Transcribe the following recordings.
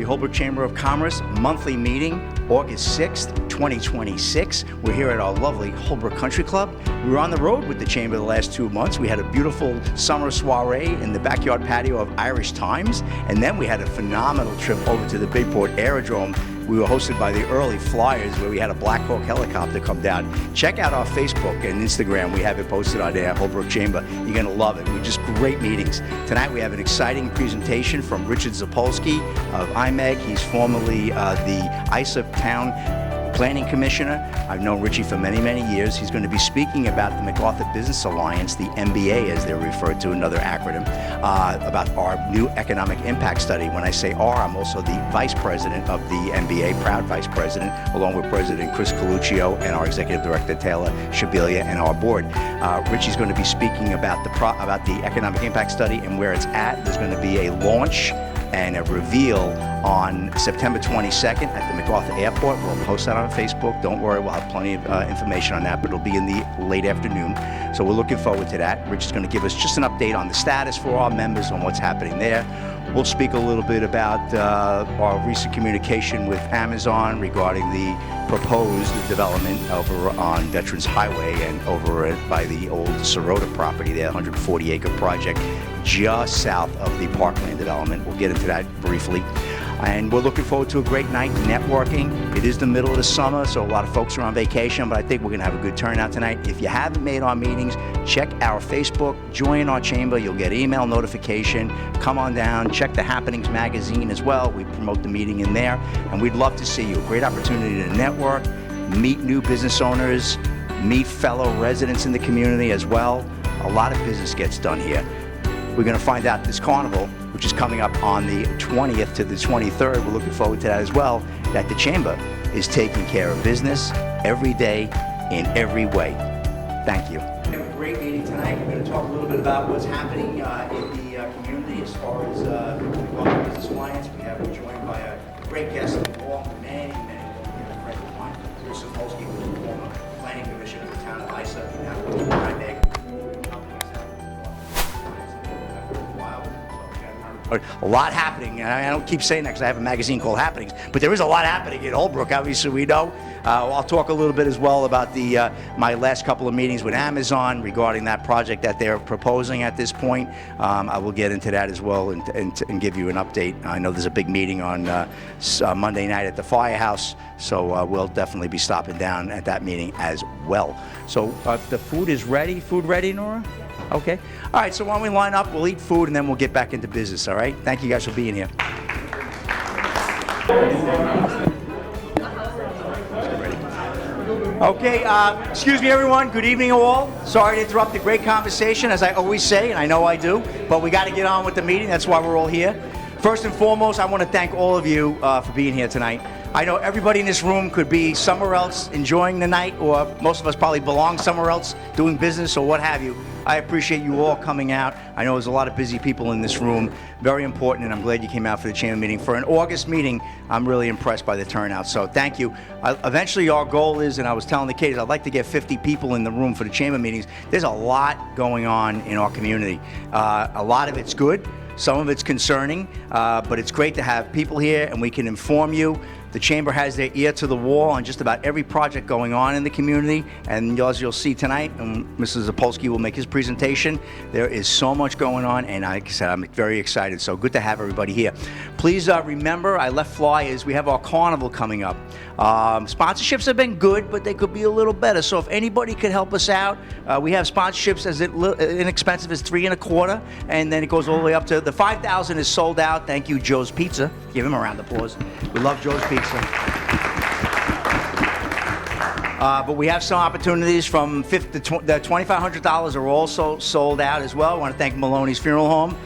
the Holbrook Chamber of Commerce monthly meeting, August 6th, 2026. We're here at our lovely Holbrook Country Club. We were on the road with the Chamber the last 2 months. We had a beautiful summer soiree in the backyard patio of Irish Times, and then we had a phenomenal trip over to the Bayport Aerodrome. We were hosted by the Early Flyers, where we had a Black Hawk helicopter come down. Check out our Facebook and Instagram. We have it posted on there, Holbrook Chamber. You're going to love it. We're just great meetings. Tonight we have an exciting presentation from Richard Zapolsky of IMEG. He's formerly the ISA Town Planning Commissioner. I've known Richie for many, many years. He's going to be speaking about the MacArthur Business Alliance, the MBA as they're referred to, another acronym, about our new economic impact study. When I say our, I'm also the vice president of the MBA, proud vice president, along with President Chris Coluccio and our executive director Taylor Shabilia and our board. Richie's going to be speaking about the economic impact study and where it's at. There's going to be a launch and a reveal on September 22nd at the MacArthur Airport. We'll post that on Facebook. Don't worry, we'll have plenty of information on that, but it'll be in the late afternoon. So we're looking forward to that. Rich is going to give us just an update on the status for our members on what's happening there. We'll speak a little bit about our recent communication with Amazon regarding the proposed development over on Veterans Highway and over by the old Sirota property there, 140-acre project just south of the Parkland development. We'll get into that briefly. And we're looking forward to a great night networking. It is the middle of the summer, so a lot of folks are on vacation, but I think we're going to have a good turnout tonight. If you haven't made our meetings, check our Facebook, join our chamber. You'll get email notification. Come on down, check the Happenings magazine as well. We promote the meeting in there, and we'd love to see you. A great opportunity to network, meet new business owners, meet fellow residents in the community as well. A lot of business gets done here. We're going to find out this carnival, which is coming up on the 20th to the 23rd. We're looking forward to that as well, that the Chamber is taking care of business every day in every way. Thank you. We have a great meeting tonight. We're going to talk a little bit about what's happening in the community as far as the MacArthur Business Alliance. We're joined by a great guest of the wall, many friends of mine. Rich Zapolsky, who was the former planning commissioner of the town of Isa, now with IMEG. A lot happening, and I don't keep saying that because I have a magazine called Happenings, but there is a lot happening in Holbrook, obviously we know. I'll talk a little bit as well about my last couple of meetings with Amazon regarding that project that they're proposing at this point. I will get into that as well and give you an update. I know there's a big meeting on Monday night at the Firehouse, so we'll definitely be stopping down at that meeting as well. So the food is ready. Food ready, Nora? Okay. All right, so why don't we line up, we'll eat food, and then we'll get back into business, all right? Thank you guys for being here. Okay, excuse me, everyone. Good evening, all. Sorry to interrupt the great conversation, as I always say, and I know I do, but we got to get on with the meeting. That's why we're all here. First and foremost, I want to thank all of you for being here tonight. I know everybody in this room could be somewhere else enjoying the night, or most of us probably belong somewhere else doing business or what have you. I appreciate you all coming out. I know there's a lot of busy people in this room. Very important, and I'm glad you came out for the chamber meeting. For an August meeting, I'm really impressed by the turnout, so thank you. Eventually, our goal is, and I was telling the kids, I'd like to get 50 people in the room for the chamber meetings. There's a lot going on in our community. A lot of it's good. Some of it's concerning, but it's great to have people here, and we can inform you. The Chamber has their ear to the wall on just about every project going on in the community, and as you'll see tonight, and Mr. Zapolsky will make his presentation, there is so much going on, and like I said, I'm very excited, so good to have everybody here. Please remember, I left flyers. We have our carnival coming up. Sponsorships have been good, but they could be a little better, so if anybody could help us out, we have sponsorships as inexpensive as $3.25, and then it goes all the way up to the $5,000 is sold out. Thank you, Joe's Pizza. Give him a round of applause. We love Joe's Pizza. But we have some opportunities from the $2,500 are also sold out as well. I want to thank Maloney's Funeral Home.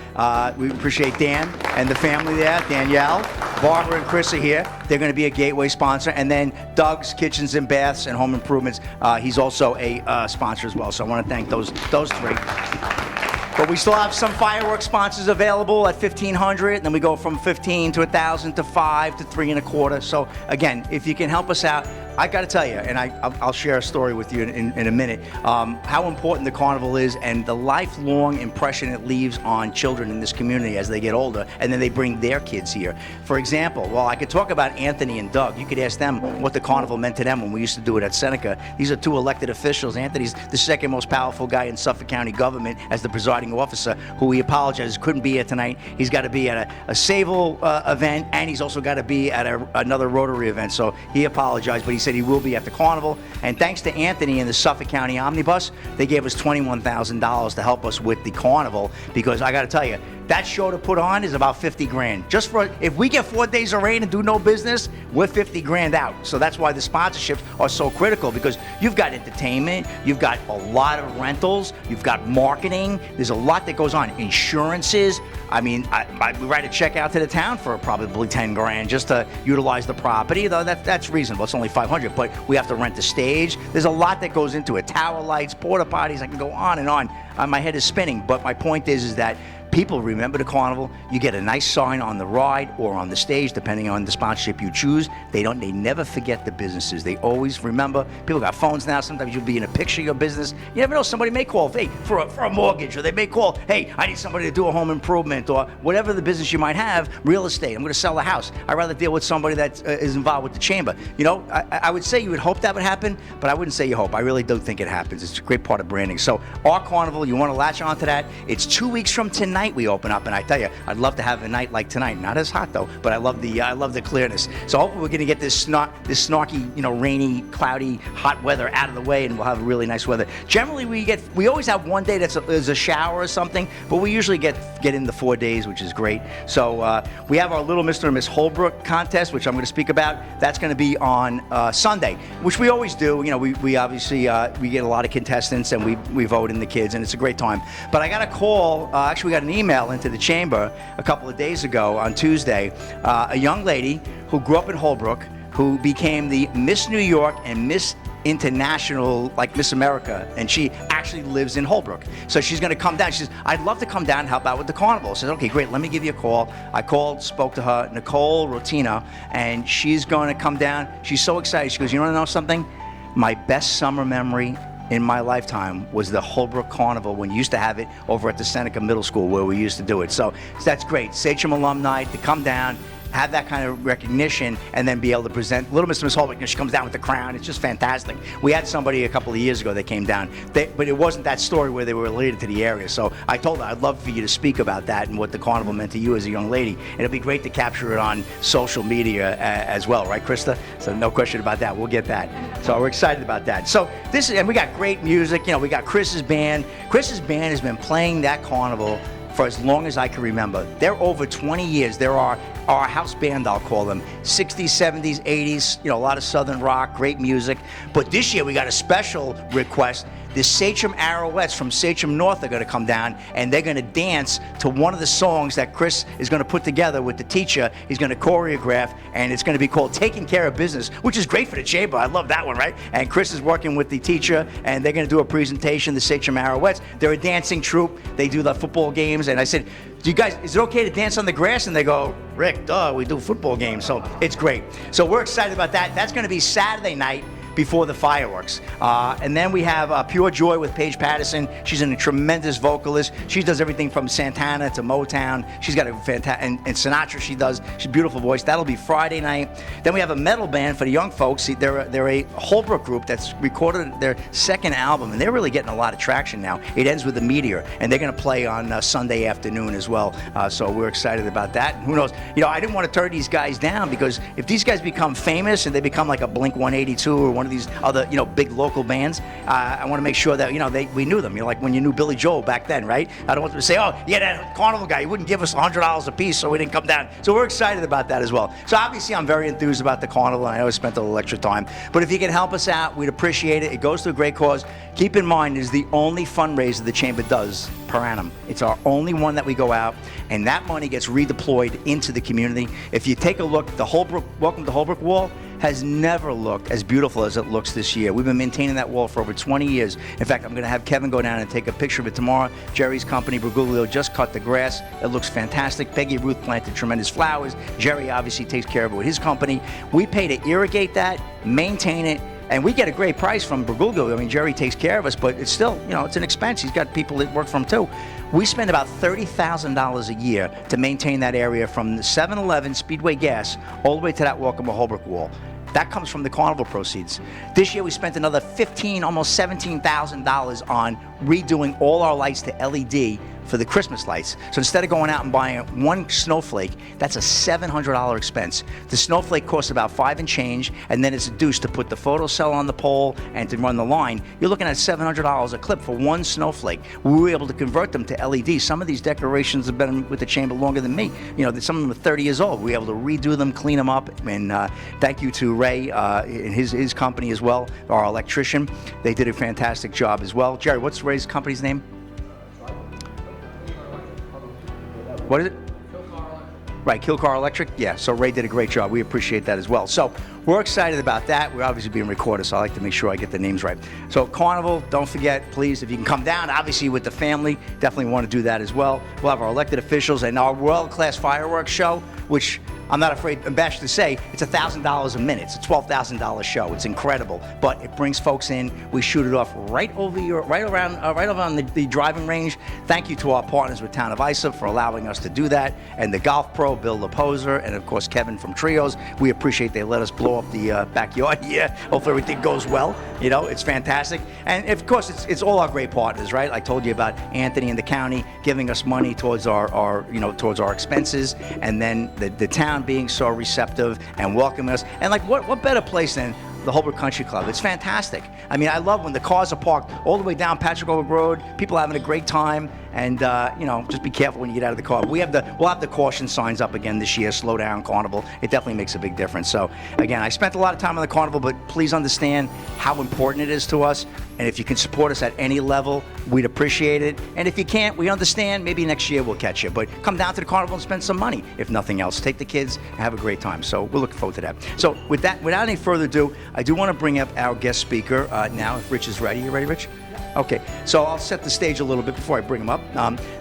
We appreciate Dan and the family there, Danielle. Barbara and Chris are here. They're going to be a gateway sponsor. And then Doug's Kitchens and Baths and Home Improvements. He's also a sponsor as well. So I want to thank those three. But we still have some fireworks sponsors available at $1,500, and then we go from $15 to $1,000 to $5 to $3.25. So again, if you can help us out, I got to tell you, and I'll share a story with you in a minute, how important the carnival is and the lifelong impression it leaves on children in this community as they get older, and then they bring their kids here. For example, well, I could talk about Anthony and Doug. You could ask them what the carnival meant to them when we used to do it at Seneca. These are two elected officials. Anthony's the second most powerful guy in Suffolk County government as the presiding officer, who he apologizes couldn't be here tonight. He's got to be at a Sable event, and he's also got to be at another Rotary event. So he apologized, but he said he will be at the carnival. And thanks to Anthony and the Suffolk County Omnibus, they gave us $21,000 to help us with the carnival, because I got to tell you, that show to put on is about 50 grand. Just for, if we get 4 days of rain and do no business, we're 50 grand out. So that's why the sponsorships are so critical, because you've got entertainment, you've got a lot of rentals, you've got marketing, there's a lot that goes on. Insurances, I mean, we write a check out to the town for probably 10 grand just to utilize the property, though that's reasonable, it's only 500, but we have to rent the stage. There's a lot that goes into it. Tower lights, porta potties, I can go on and on. My head is spinning, but my point is that people remember the carnival. You get a nice sign on the ride or on the stage, depending on the sponsorship you choose. They never forget the businesses. They always remember. People got phones now. Sometimes you'll be in a picture of your business. You never know. Somebody may call, hey, for a mortgage, or they may call, hey, I need somebody to do a home improvement, or whatever the business you might have. Real estate. I'm going to sell a house. I'd rather deal with somebody that is involved with the chamber. You know, I would say you would hope that would happen, but I wouldn't say you hope. I really don't think it happens. It's a great part of branding. So our carnival, you want to latch onto that. It's 2 weeks from tonight we open up, and I tell you, I'd love to have a night like tonight. Not as hot though, but I love the clearness. So hopefully we're going to get this snarky, rainy, cloudy, hot weather out of the way, and we'll have really nice weather. Generally, we always have one day there's a shower or something, but we usually get in the 4 days, which is great. So we have our Little Mr. and Miss Holbrook contest, which I'm going to speak about. That's going to be on Sunday, which we always do. You know, we obviously we get a lot of contestants, and we vote in the kids, and it's a great time. But I got a call. Actually, we got an email into the chamber a couple of days ago on Tuesday. A young lady who grew up in Holbrook, who became the Miss New York and Miss International, like Miss America, and she actually lives in Holbrook. So she's going to come down. She says, I'd love to come down and help out with the carnival. I said, okay, great, let me give you a call. I called, spoke to her, Nicole Rotina, and she's going to come down. She's so excited. She goes, you want to know something? My best summer memory in my lifetime was the Holbrook Carnival, when you used to have it over at the Seneca Middle School where we used to do it. So that's great. Sachem alumni to come down, have that kind of recognition, and then be able to present Little Miss and Miss Holbrook. She comes down with the crown. It's just fantastic. We had somebody a couple of years ago that came down, but it wasn't that story where they were related to the area. So I told her I'd love for you to speak about that and what the carnival meant to you as a young lady. And it'd be great to capture it on social media as well, right, Krista? So no question about that. We'll get that. So we're excited about that. So and we got great music. You know, we got Chris's band. Chris's band has been playing that carnival for as long as I can remember. They're over 20 years. They're our house band, I'll call them. 60s, 70s, 80s, a lot of Southern rock, great music. But this year we got a special request. The Sachem Arrowets from Sachem North are going to come down, and they're going to dance to one of the songs that Chris is going to put together with the teacher. He's going to choreograph, and it's going to be called Taking Care of Business, which is great for the chamber. I love that one, right? And Chris is working with the teacher, and they're going to do a presentation, the Sachem Arrowets. They're a dancing troupe. They do the football games, and I said, you guys, is it okay to dance on the grass? And they go, Rick, duh, we do football games. So it's great. So we're excited about that. That's going to be Saturday night before the fireworks. And then we have Pure Joy with Paige Patterson. She's a tremendous vocalist. She does everything from Santana to Motown. She's got a fantastic, and Sinatra she does. She's a beautiful voice. That'll be Friday night. Then we have a metal band for the young folks. They're a Holbrook group that's recorded their second album, and they're really getting a lot of traction now. It ends with a meteor, and they're going to play on Sunday afternoon as well. So we're excited about that. And who knows? I didn't want to turn these guys down, because if these guys become famous and they become like a Blink-182 or one of these other, big local bands, I want to make sure that, we knew them. Like when you knew Billy Joel back then, right? I don't want them to say, oh, yeah, that carnival guy, he wouldn't give us $100 a piece, so we didn't come down. So we're excited about that as well. So obviously I'm very enthused about the carnival, and I always spent a little extra time. But if you can help us out, we'd appreciate it. It goes to a great cause. Keep in mind, it is the only fundraiser the Chamber does per annum. It's our only one that we go out, and that money gets redeployed into the community. If you take a look, the Holbrook, Welcome to Holbrook wall has never looked as beautiful as it looks this year. We've been maintaining that wall for over 20 years. In fact, I'm going to have Kevin go down and take a picture of it tomorrow. Jerry's company, Bergoglio, just cut the grass. It looks fantastic. Peggy Ruth planted tremendous flowers. Jerry obviously takes care of it with his company. We pay to irrigate that, maintain it, and we get a great price from Bergoglio. I mean, Jerry takes care of us, but it's still, it's an expense. He's got people that work for him too. We spend about $30,000 a year to maintain that area from the 7-Eleven Speedway gas all the way to that Welcome to Holbrook wall. That comes from the carnival proceeds. This year we spent another $15,000, almost $17,000 on redoing all our lights to LED for the Christmas lights. So instead of going out and buying one snowflake, that's a $700 expense. The snowflake costs about $5 and change, and then it's a deuce to put the photocell on the pole and to run the line. You're looking at $700 a clip for one snowflake. We were able to convert them to LED. Some of these decorations have been with the Chamber longer than me. Some of them are 30 years old. We were able to redo them, clean them up, and thank you to Ray and his company as well, our electrician. They did a fantastic job as well. Jerry, what's Ray's company's name? What is it? Right, Kilcar Electric. Yeah, so Ray did a great job. We appreciate that as well. So we're excited about that. We're obviously being recorded, so I like to make sure I get the names right. So Carnival, don't forget, please, if you can come down, obviously with the family, definitely want to do that as well. We'll have our elected officials and our world-class fireworks show, which I'm not embarrassed to say, it's $1,000 a minute. It's a $12,000 show. It's incredible, but it brings folks in. We shoot it off right around the driving range. Thank you to our partners with Town of Islip for allowing us to do that, and the golf pro, Bill LaPoser, and of course Kevin from Trios. We appreciate they let us blow up the backyard here. Hopefully everything goes well. It's fantastic, and of course it's all our great partners, right? I told you about Anthony and the county giving us money towards our expenses, and then the town being so receptive and welcoming us. And what better place than the Holbrook Country Club? It's fantastic. I mean, I love when the cars are parked all the way down Patrick Over Road, people having a great time, and just be careful when you get out of the car. We'll have the caution signs up again this year, slow down, Carnival. It definitely makes a big difference. So again, I spent a lot of time on the Carnival, but please understand how important it is to us. And if you can support us at any level, we'd appreciate it. And if you can't, we understand. Maybe next year we'll catch you. But come down to the Carnival and spend some money, if nothing else. Take the kids and have a great time. So we're looking forward to that. So with that, without any further ado, I do want to bring up our guest speaker now, if Rich is ready. You ready, Rich? Okay, so I'll set the stage a little bit before I bring him up.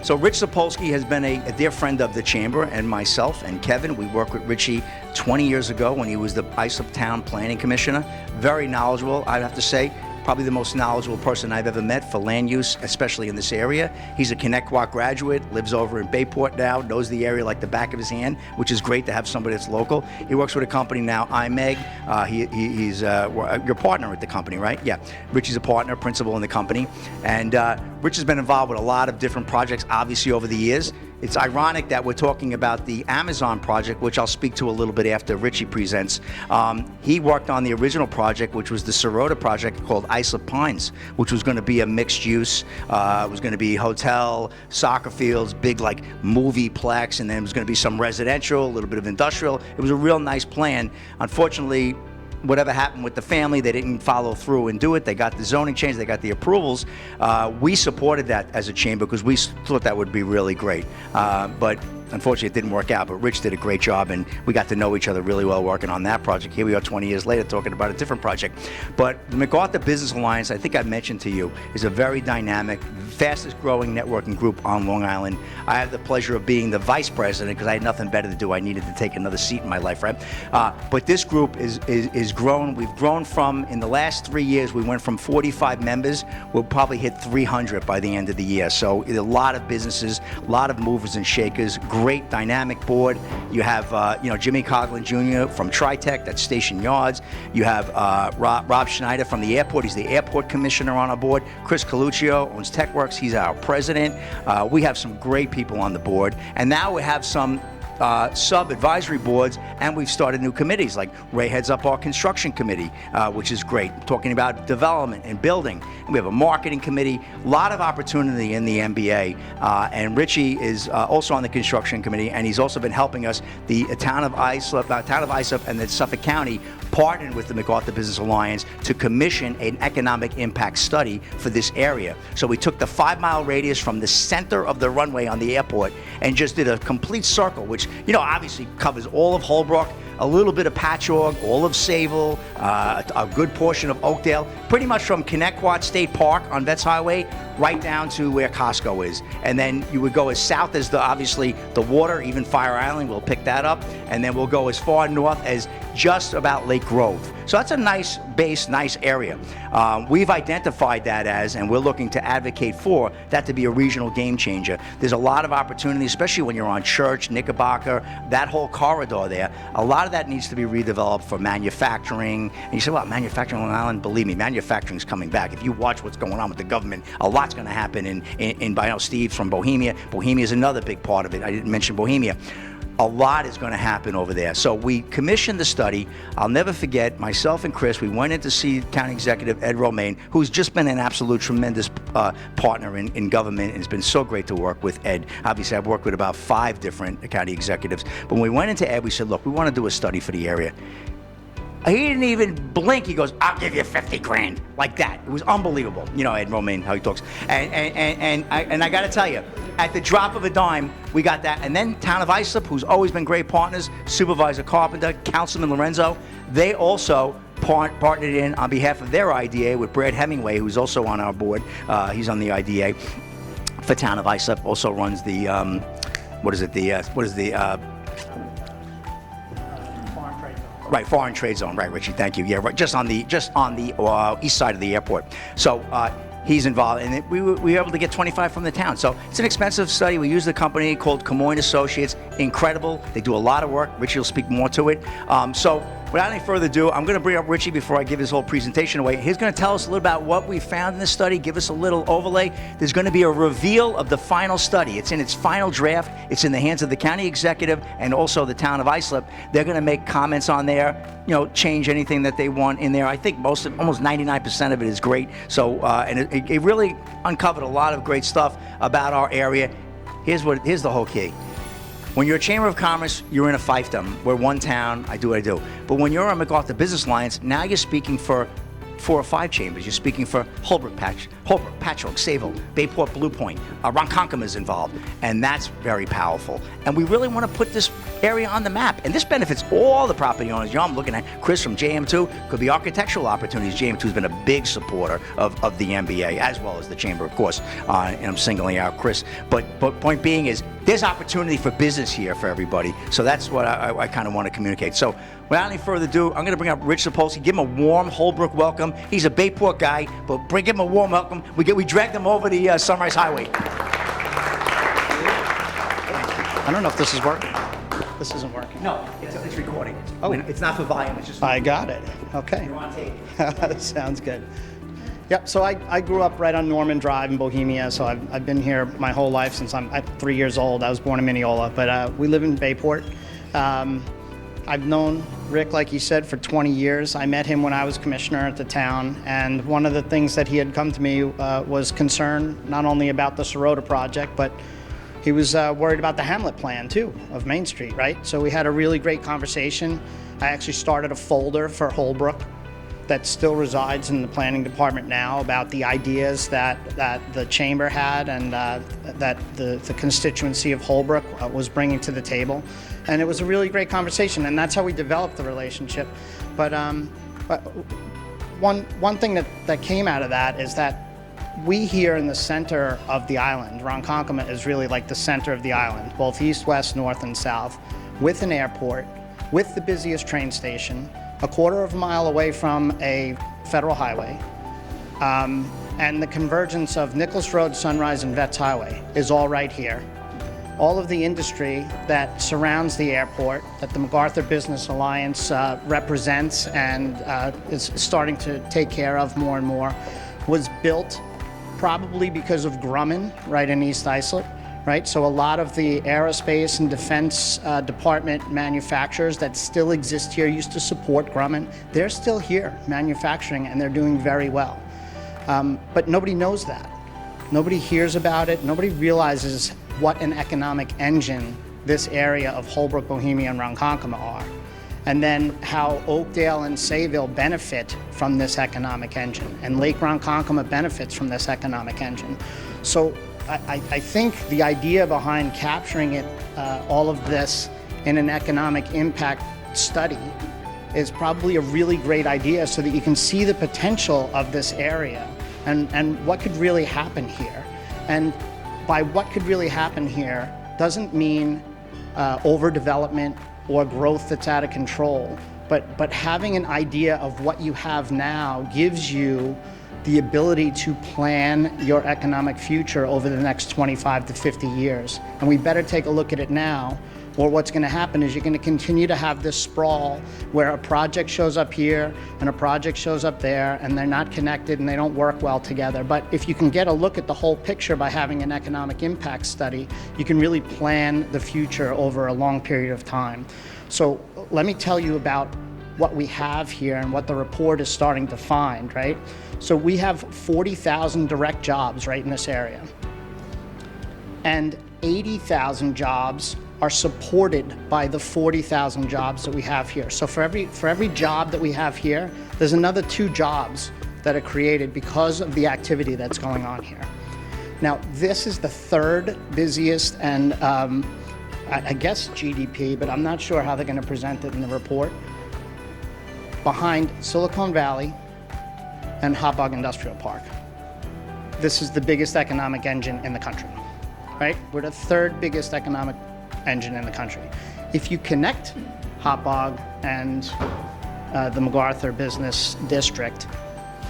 So Rich Sapolsky has been a dear friend of the Chamber, and myself and Kevin. We worked with Richie 20 years ago when he was the Islip Town Planning Commissioner. Very knowledgeable, I'd have to say. Probably the most knowledgeable person I've ever met for land use, especially in this area. He's a Connecticut graduate, lives over in Bayport now, knows the area like the back of his hand, which is great to have somebody that's local. He works with a company now, IMEG. He's your partner at the company, right? Yeah, Richie's a partner, principal in the company. And Rich has been involved with a lot of different projects, obviously, over the years. It's ironic that we're talking about the Amazon project, which I'll speak to a little bit after Richie presents. He worked on the original project, which was the Sirota project called Islip Pines, which was going to be a mixed use. It was going to be hotel, soccer fields, big movie plex, and then it was going to be some residential, a little bit of industrial. It was a real nice plan. Unfortunately, whatever happened with the family, they didn't follow through and do it. They got the zoning change, they got the approvals. We supported that as a chamber because we thought that would be really great. But unfortunately, it didn't work out, but Rich did a great job, and we got to know each other really well working on that project. Here we are 20 years later talking about a different project. But the MacArthur Business Alliance, I think I mentioned to you, is a very dynamic, fastest growing networking group on Long Island. I have the pleasure of being the vice president because I had nothing better to do. I needed to take another seat in my life, right? But this group is grown. We've grown from, in the last 3 years, we went from 45 members. We'll probably hit 300 by the end of the year. So a lot of businesses, a lot of movers and shakers, great dynamic board. You have Jimmy Coughlin Jr. from Tritech, that's Station Yards. You have Rob Schneider from the airport. He's the airport commissioner on our board. Chris Coluccio owns TechWorks. He's our president. We have some great people on the board. And now we have some sub-advisory boards, and we've started new committees. Like Ray heads up our construction committee, which is great, talking about development and building. And we have a marketing committee, a lot of opportunity in the MBA. And Richie is also on the construction committee, and he's also been helping us. The town of Islip and the Suffolk County partnered with the MacArthur Business Alliance to commission an economic impact study for this area. So we took the 5-mile radius from the center of the runway on the airport and just did a complete circle, which, you know, obviously covers all of Holbrook, a little bit of Patchogue, all of Sayville, a good portion of Oakdale, pretty much from Connecticut State Park on Vets Highway right down to where Costco is. And then you would go as south as obviously the water, even Fire Island, we'll pick that up. And then we'll go as far north as just about Lake Grove. So that's a nice base, nice area. We've identified that as, and we're looking to advocate for, that to be a regional game changer. There's a lot of opportunity, especially when you're on Church, Knickerbocker, that whole corridor there. A lot of that needs to be redeveloped for manufacturing. And you say, well, manufacturing on Long Island, believe me, manufacturing is coming back. If you watch what's going on with the government, a lot's going to happen I know Steve's from Bohemia. Bohemia is another big part of it. I didn't mention Bohemia. A lot is going to happen over there. So we commissioned the study. I'll never forget, myself and Chris, we went in to see County Executive Ed Romaine, who's just been an absolute tremendous partner in government, and it's been so great to work with Ed. Obviously, I've worked with about 5 different county executives. But when we went into Ed, we said, look, we want to do a study for the area. He didn't even blink. He goes, I'll give you 50 grand. Like that. It was unbelievable. You know, Ed Romaine, how he talks. And I got to tell you, at the drop of a dime, we got that. And then Town of Islip, who's always been great partners, Supervisor Carpenter, Councilman Lorenzo, they also partnered in on behalf of their IDA with Brad Hemingway, who's also on our board. He's on the IDA for Town of Islip. Also runs the, Foreign Trade Zone. Right, Richie, thank you. Yeah, right, just on the east side of the airport. So he's involved, and we were able to get 25 from the town. So it's an expensive study. We use a company called Camoin Associates. Incredible. They do a lot of work. Richie will speak more to it. So without any further ado, I'm going to bring up Richie before I give his whole presentation away. He's going to tell us a little about what we found in this study, give us a little overlay. There's going to be a reveal of the final study. It's in its final draft. It's in the hands of the county executive and also the town of Islip. They're going to make comments on there, you know, change anything that they want in there. I think almost 99% of it is great. So, and it really uncovered a lot of great stuff about our area. Here's the whole key. When you're a Chamber of Commerce, you're in a fiefdom. We're one town, I do what I do. But when you're a MacArthur Business Alliance, now you're speaking for 4 or 5 chambers. You're speaking for Holbrook, Patchogue, Sayville, Bayport, Blue Point. Ronkonkoma is involved, and that's very powerful. And we really want to put this area on the map, and this benefits all the property owners. You know, I'm looking at Chris from JM2. Could be architectural opportunities. JM2 has been a big supporter of the MBA, as well as the Chamber, of course. And I'm singling out Chris. But point being is, there's opportunity for business here for everybody. So that's what I kind of want to communicate. So without any further ado, I'm going to bring up Rich Sapolsky. Give him a warm Holbrook welcome. He's a Bayport guy, but give him a warm welcome. We dragged him over the Sunrise Highway. I don't know if this is working. This isn't working. No, it's recording. Oh, it's not for volume. It's just. I got it. Okay. You're on tape. That sounds good. Yep. So I grew up right on Norman Drive in Bohemia. So I've been here my whole life since I'm 3 years old. I was born in Mineola, but we live in Bayport. I've known Rick, like he said, for 20 years. I met him when I was commissioner at the town, and one of the things that he had come to me was concern not only about the Sirota project, but he was worried about the Hamlet plan too of Main Street, right? So we had a really great conversation. I actually started a folder for Holbrook that still resides in the planning department now about the ideas that the chamber had and that the constituency of Holbrook was bringing to the table. And it was a really great conversation, and that's how we developed the relationship. But one thing that came out of that is that we here in the center of the island, Ronkonkoma is really like the center of the island, both east, west, north, and south, with an airport, with the busiest train station, a quarter of a mile away from a federal highway, and the convergence of Nicholas Road, Sunrise, and Vets Highway is all right here. All of the industry that surrounds the airport, that the MacArthur Business Alliance represents and is starting to take care of more and more, was built probably because of Grumman right in East Islip, right? So a lot of the aerospace and defense department manufacturers that still exist here used to support Grumman. They're still here manufacturing, and they're doing very well. But nobody knows that. Nobody hears about it. Nobody realizes what an economic engine this area of Holbrook, Bohemia, and Ronkonkoma are. And then how Oakdale and Sayville benefit from this economic engine, and Lake Ronkonkoma benefits from this economic engine. So I think the idea behind capturing it, all of this in an economic impact study is probably a really great idea, so that you can see the potential of this area and what could really happen here. And by what could really happen here doesn't mean overdevelopment or growth that's out of control, but having an idea of what you have now gives you the ability to plan your economic future over the next 25 to 50 years. And we better take a look at it now, or what's going to happen is you're going to continue to have this sprawl where a project shows up here and a project shows up there, and they're not connected and they don't work well together. But if you can get a look at the whole picture by having an economic impact study, you can really plan the future over a long period of time. So let me tell you about what we have here and what the report is starting to find, right? So we have 40,000 direct jobs right in this area, and 80,000 jobs are supported by the 40,000 jobs that we have here. So for every job that we have here, there's another 2 jobs that are created because of the activity that's going on here. Now, this is the 3rd busiest and I guess GDP, but I'm not sure how they're going to present it in the report, behind Silicon Valley and Holbrook Industrial Park. This is the biggest economic engine in the country, right? We're the 3rd biggest economic engine in the country. If you connect Holbrook and the MacArthur Business District,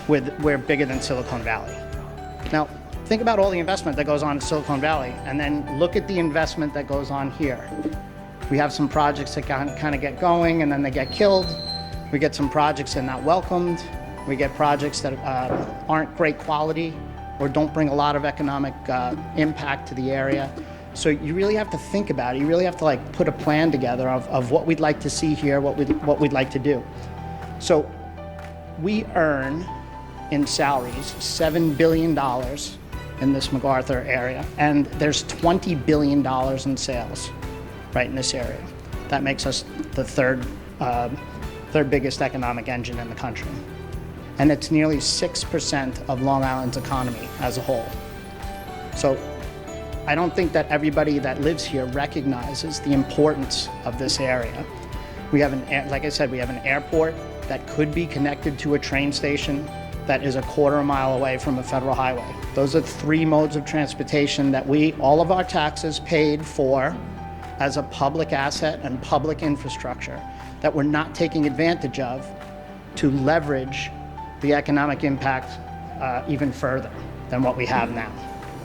we're bigger than Silicon Valley. Now, think about all the investment that goes on in Silicon Valley, and then look at the investment that goes on here. We have some projects that kind of get going and then they get killed. We get some projects that are not welcomed. We get projects that aren't great quality or don't bring a lot of economic impact to the area. So you really have to think about it. You really have to like put a plan together of what we'd like to see here, what we'd like to do. So we earn in salaries $7 billion in this MacArthur area, and there's $20 billion in sales right in this area. That makes us the third biggest economic engine in the country. And it's nearly 6% of Long Island's economy as a whole. So I don't think that everybody that lives here recognizes the importance of this area. We have like I said, we have an airport that could be connected to a train station that is a quarter mile away from a federal highway. Those are 3 modes of transportation that all of our taxes paid for as a public asset and public infrastructure that we're not taking advantage of to leverage the economic impact even further than what we have now,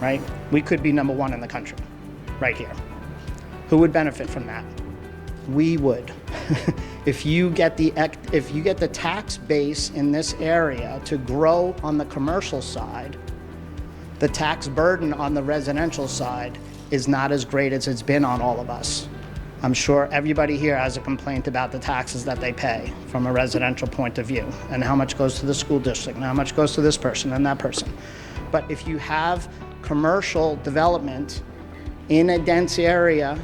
right? We could be number 1 in the country, right here. Who would benefit from that? We would. If you get the tax base in this area to grow on the commercial side, the tax burden on the residential side is not as great as it's been on all of us. I'm sure everybody here has a complaint about the taxes that they pay from a residential point of view, and how much goes to the school district and how much goes to this person and that person. But if you have commercial development in a dense area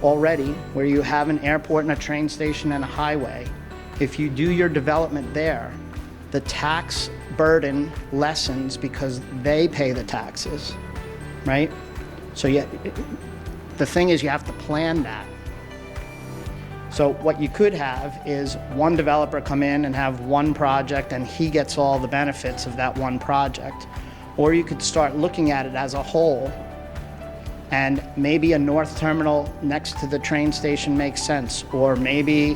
already, where you have an airport and a train station and a highway, if you do your development there, the tax burden lessens because they pay the taxes, right? So the thing is, you have to plan that. So what you could have is one developer come in and have one project and he gets all the benefits of that one project. Or you could start looking at it as a whole, and maybe a north terminal next to the train station makes sense, or maybe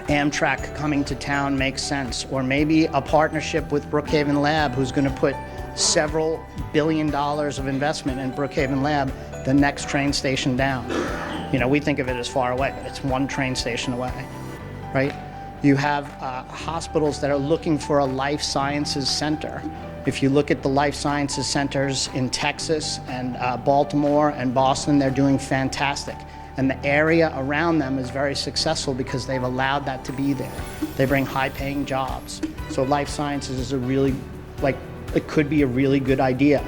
Amtrak coming to town makes sense, or maybe a partnership with Brookhaven Lab, who's going to put several $billion of investment in Brookhaven Lab, the next train station down. You know, we think of it as far away, but it's 1 train station away, right? You have hospitals that are looking for a life sciences center, If you look at the life sciences centers in Texas and Baltimore and Boston, they're doing fantastic. And the area around them is very successful because they've allowed that to be there. They bring high-paying jobs. So life sciences is it could be a really good idea.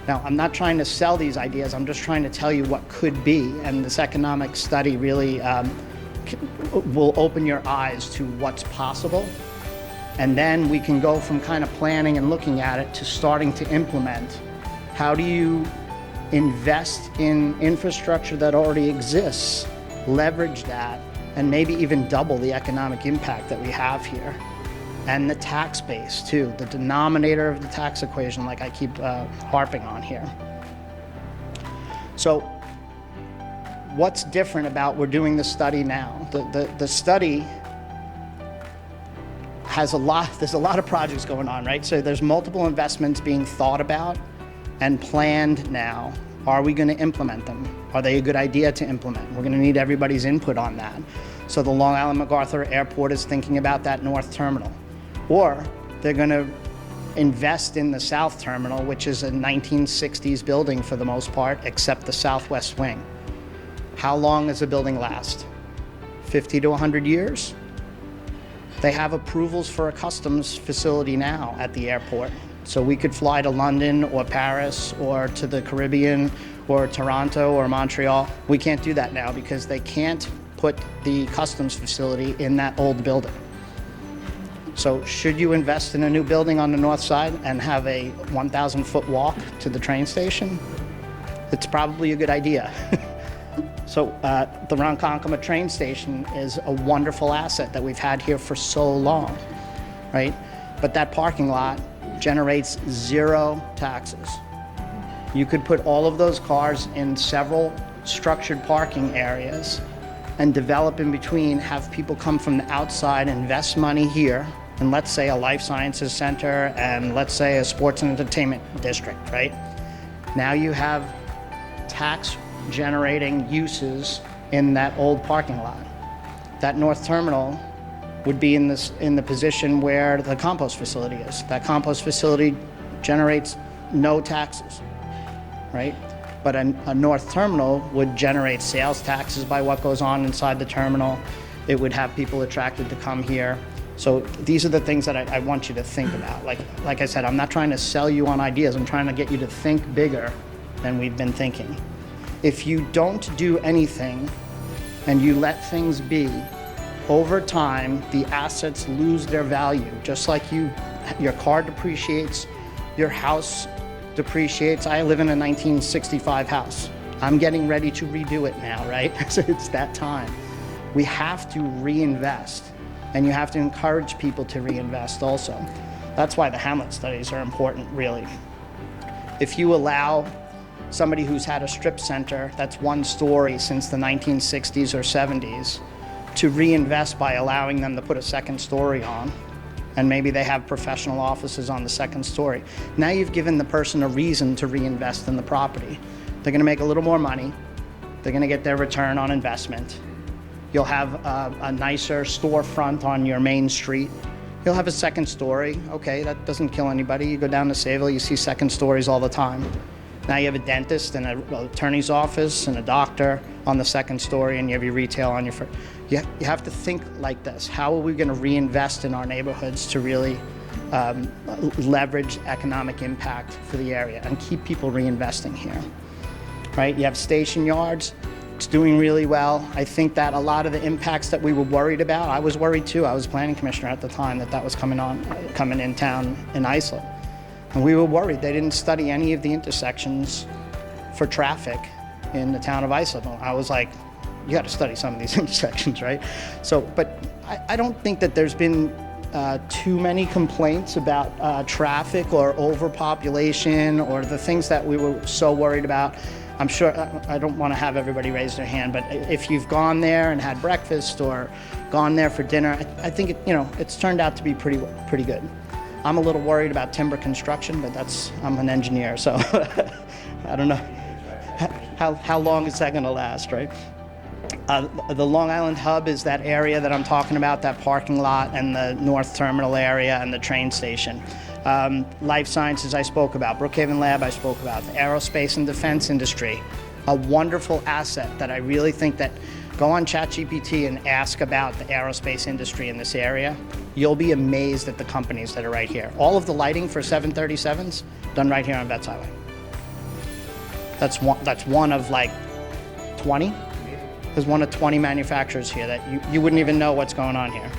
Now, I'm not trying to sell these ideas, I'm just trying to tell you what could be, and this economic study really will open your eyes to what's possible. And then we can go from kind of planning and looking at it to starting to implement. How do you invest in infrastructure that already exists, leverage that, and maybe even double the economic impact that we have here? And the tax base too, the denominator of the tax equation, like I keep harping on here. So what's different about we're doing the study now? The study has there's a lot of projects going on, right? So there's multiple investments being thought about and planned now. Are we going to implement them? Are they a good idea to implement? We're going to need everybody's input on that. So the Long Island MacArthur Airport is thinking about that north terminal. Or they're going to invest in the south terminal, which is a 1960s building for the most part, except the southwest wing. How long does a building last? 50 to 100 years? They have approvals for a customs facility now at the airport. So we could fly to London or Paris or to the Caribbean or Toronto or Montreal. We can't do that now because they can't put the customs facility in that old building. So should you invest in a new building on the north side and have a 1,000-foot walk to the train station? It's probably a good idea. So the Ronkonkoma train station is a wonderful asset that we've had here for so long, right? But that parking lot generates 0 taxes. You could put all of those cars in several structured parking areas and develop in between, have people come from the outside, invest money here, and let's say a life sciences center and let's say a sports and entertainment district, right? Now you have tax generating uses in that old parking lot. That north terminal would be in the position where the compost facility is. That compost facility generates no taxes, right? But a north terminal would generate sales taxes by what goes on inside the terminal. It would have people attracted to come here. So these are the things that I want you to think about. Like I said, I'm not trying to sell you on ideas. I'm trying to get you to think bigger than we've been thinking. If you don't do anything and you let things be, over time, the assets lose their value. Just like your car depreciates, your house depreciates. I live in a 1965 house. I'm getting ready to redo it now, right? So it's that time. We have to reinvest, and you have to encourage people to reinvest also. That's why the Hamlet studies are important, really. If you allow somebody who's had a strip center that's one story since the 1960s or 70s to reinvest by allowing them to put a second story on, and maybe they have professional offices on the second story. Now you've given the person a reason to reinvest in the property. They're gonna make a little more money. They're gonna get their return on investment. You'll have a nicer storefront on your main street. You'll have a second story. Okay, that doesn't kill anybody. You go down to Sayville, you see second stories all the time. Now you have a dentist and an attorney's office and a doctor on the second story, and you have your retail on your first. You have to think like this. How are we going to reinvest in our neighborhoods to really leverage economic impact for the area and keep people reinvesting here, right? You have station yards. It's doing really well. I think that a lot of the impacts that we were worried about, I was worried too. I was planning commissioner at the time that was coming in town in Islip. And we were worried. They didn't study any of the intersections for traffic in the town of Islip. I was like, you got to study some of these intersections, right? So, but I don't think that there's been too many complaints about traffic or overpopulation or the things that we were so worried about. I'm sure, I don't want to have everybody raise their hand, but if you've gone there and had breakfast or gone there for dinner, I think it's turned out to be pretty good. I'm a little worried about timber construction, but I'm an engineer, so I don't know how long is that going to last, right? The Long Island hub is that area that I'm talking about, that parking lot and the north terminal area and the train station. Life sciences I spoke about, Brookhaven Lab I spoke about, the aerospace and defense industry, a wonderful asset that I really think that go on ChatGPT and ask about the aerospace industry in this area. You'll be amazed at the companies that are right here. All of the lighting for 737s done right here on Vets Highway. That's one of like 20. There's one of 20 manufacturers here that you wouldn't even know what's going on here.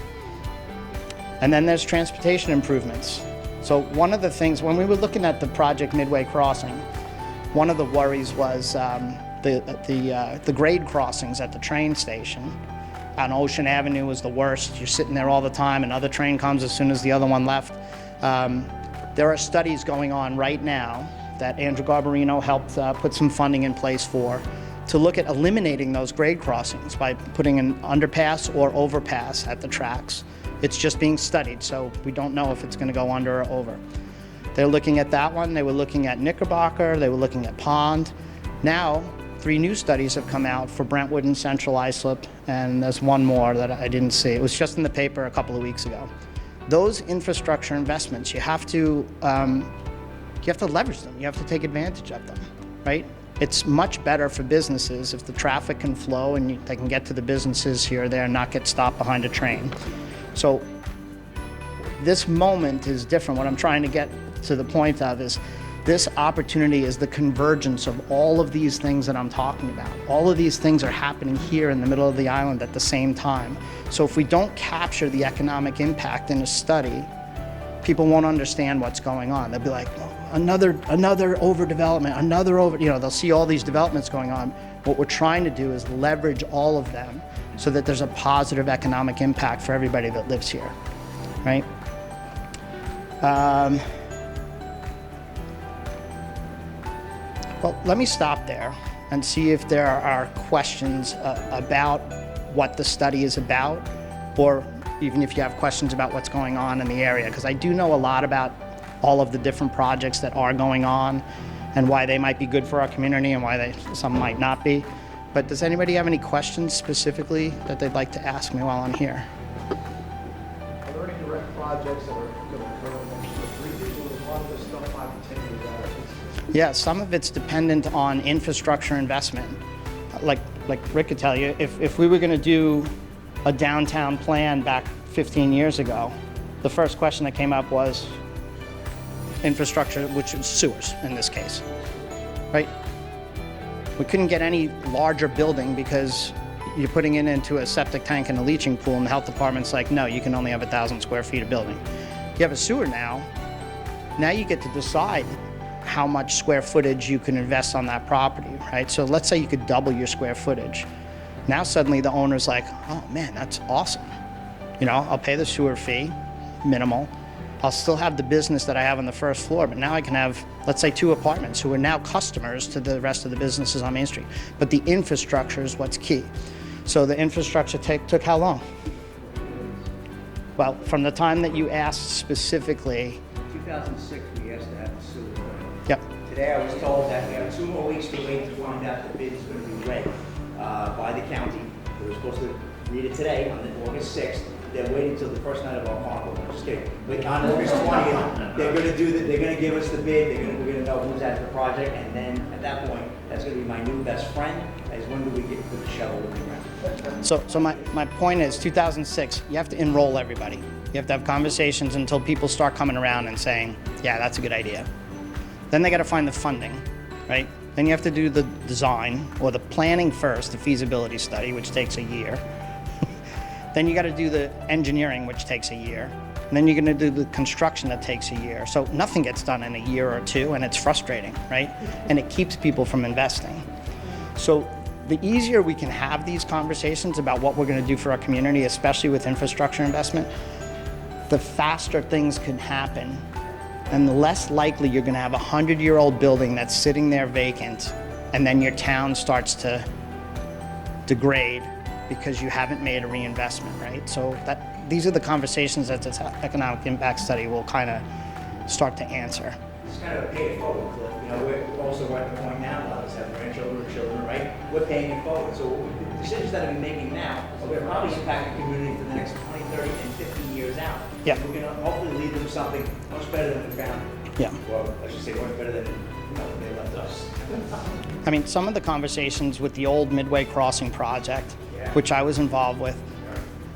And then there's transportation improvements. So one of the things, when we were looking at the project Midway Crossing, one of the worries was the grade crossings at the train station. On Ocean Avenue was the worst. You're sitting there all the time, another train comes as soon as the other one left. There are studies going on right now that Andrew Garbarino helped put some funding in place for, to look at eliminating those grade crossings by putting an underpass or overpass at the tracks. It's just being studied, so we don't know if it's going to go under or over. They're looking at that one. They were looking at Knickerbocker. They were looking at Pond. Now, 3 new studies have come out for Brentwood and Central Islip, and there's one more that I didn't see. It was just in the paper a couple of weeks ago. Those infrastructure investments, you have to leverage them. You have to take advantage of them, right? It's much better for businesses if the traffic can flow and they can get to the businesses here or there and not get stopped behind a train. So this moment is different. What I'm trying to get to the point of is this opportunity is the convergence of all of these things that I'm talking about. All of these things are happening here in the middle of the island at the same time. So if we don't capture the economic impact in a study, people won't understand what's going on. They'll be like, oh, another overdevelopment, they'll see all these developments going on. What we're trying to do is leverage all of them so that there's a positive economic impact for everybody that lives here, right? Well, let me stop there and see if there are questions about what the study is about, or even if you have questions about what's going on in the area, because I do know a lot about all of the different projects that are going on and why they might be good for our community and why some might not be. But does anybody have any questions specifically that they'd like to ask me while I'm here? Are there any direct projects that are going to occur in the next 3 years, or is a lot of this stuff 5 to 10 years out? Yeah, some of it's dependent on infrastructure investment. Like Rick could tell you, if we were going to do a downtown plan back 15 years ago, the first question that came up was infrastructure, which is sewers in this case, right? We couldn't get any larger building because you're putting it into a septic tank and a leaching pool, and the health department's like, no, you can only have 1,000 square feet of building. You have a sewer now you get to decide how much square footage you can invest on that property, right? So let's say you could double your square footage. Now suddenly the owner's like, oh man, that's awesome. I'll pay the sewer fee, minimal. I'll still have the business that I have on the first floor, but now I can have, let's say, 2 apartments who are now customers to the rest of the businesses on Main Street. But the infrastructure is what's key. So the infrastructure took how long? Well, from the time that you asked specifically. 2006, we asked to have the sewer. Yep. Today I was told that we have 2 more weeks to wait to find out the bid is going to be read by the county. We were supposed to read it today on August 6th. They're waiting until the first night of our carnival. I'm just kidding. But on August 20th, they're going to give us the bid. We're going to know who's at the project, and then at that point, that's going to be my new best friend. Is when do we get to put the shovel in the ground? So my point is, 2006, you have to enroll everybody. You have to have conversations until people start coming around and saying, yeah, that's a good idea. Then they got to find the funding, right? Then you have to do the design or the planning first, the feasibility study, which takes a year. Then you got to do the engineering, which takes a year. And then you're going to do the construction that takes a year. So nothing gets done in a year or 2, and it's frustrating, right? And it keeps people from investing. So the easier we can have these conversations about what we're going to do for our community, especially with infrastructure investment, the faster things can happen, and the less likely you're going to have a 100-year-old building that's sitting there vacant, and then your town starts to degrade because you haven't made a reinvestment, right? So these are the conversations that this economic impact study will kind of start to answer. It's kind of a pay it forward, Cliff. We're also at the point now, a lot of us have grandchildren or children, right? We're paying it forward. So the decisions that we're making now are going to probably impact the community for the next 20, 30, and 50 years out. now. Yeah. We're going to hopefully leave them something much better than we found. Yeah. Well, I should say much better than they left us. I mean, some of the conversations with the old Midway Crossing project, Yeah. which I was involved with,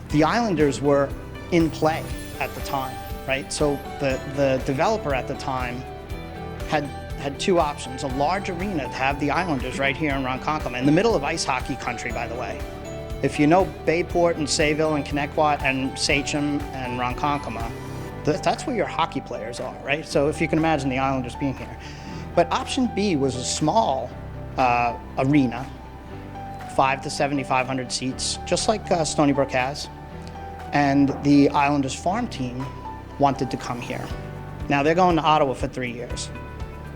the Islanders were in play at the time, right? So the developer at the time had two options: a large arena to have the Islanders right here in Ronkonkoma, in the middle of ice hockey country, by the way. If you know Bayport and Sayville and Connecticut and Sachem and Ronkonkoma, that's where your hockey players are, right? So if you can imagine the Islanders being here. But option B was a small arena, 5 to 7,500 seats, just like Stony Brook has. And the Islanders farm team wanted to come here. Now they're going to Ottawa for 3 years.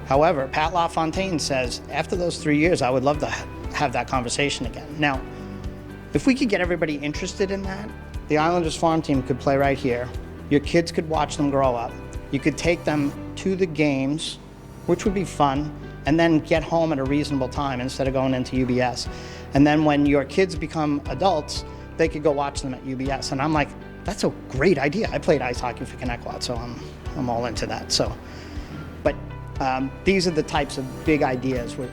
However, Pat LaFontaine says, after those 3 years, I would love to have that conversation again. Now, if we could get everybody interested in that, the Islanders farm team could play right here. Your kids could watch them grow up. You could take them to the games, which would be fun, and then get home at a reasonable time instead of going into UBS. And then when your kids become adults, they could go watch them at UBS. And I'm like, that's a great idea. I played ice hockey for Connecticut, so I'm all into that. So, but these are the types of big ideas we're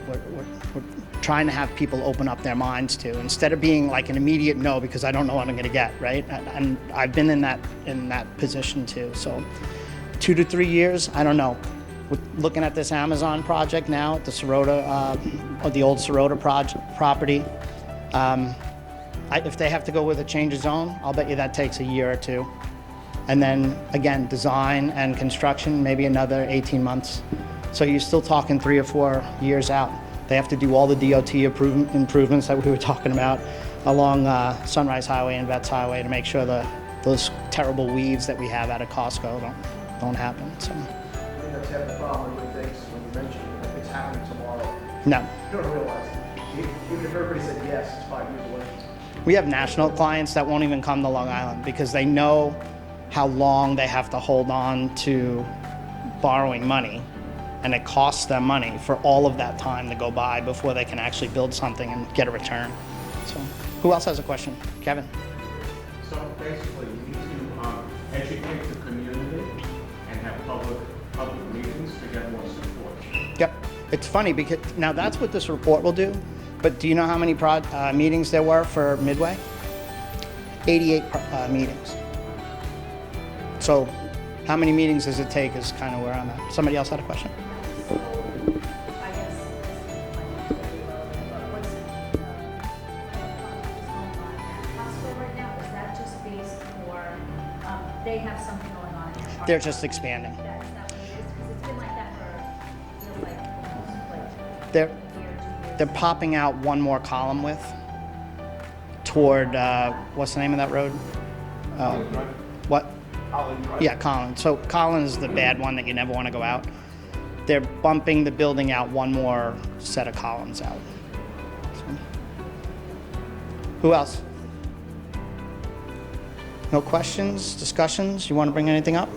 trying to have people open up their minds to, instead of being like an immediate no because I don't know what I'm going to get, right? And I've been in that position too. So 2 to 3 years, I don't know. We're looking at this Amazon project now at the Sirota, or the old Sirota property. If they have to go with a change of zone, I'll bet you that takes a year or two. And then again, design and construction, maybe another 18 months. So you're still talking 3 or 4 years out. They have to do all the DOT improvements that we were talking about along Sunrise Highway and Vets Highway to make sure those terrible weaves that we have out of Costco don't happen. So. I think that's half the problem everybody thinks when you mention it, it's happening tomorrow. No. You don't realize it. Even if everybody said yes, it's 5 years away. We have national clients that won't even come to Long Island because they know how long they have to hold on to borrowing money, and it costs them money for all of that time to go by before they can actually build something and get a return. So, who else has a question? Kevin? So basically, you need to educate the community and have public meetings to get more support. Yep. It's funny because now that's what this report will do, but do you know how many meetings there were for Midway? 88 meetings. So how many meetings does it take is kind of where I'm at. Somebody else had a question? I guess what's Costco right now? Is that just based for they have something going on in their park? They're just expanding. Is that what it is? Because it's been like that for feels like almost like They're a year, 2 years. they're popping out one more column width toward what's the name of that road? What? Yeah, Collins. So Collins is the bad one that you never want to go out. They're bumping the building out one more set of columns out. So. Who else? No questions, discussions? You want to bring anything up?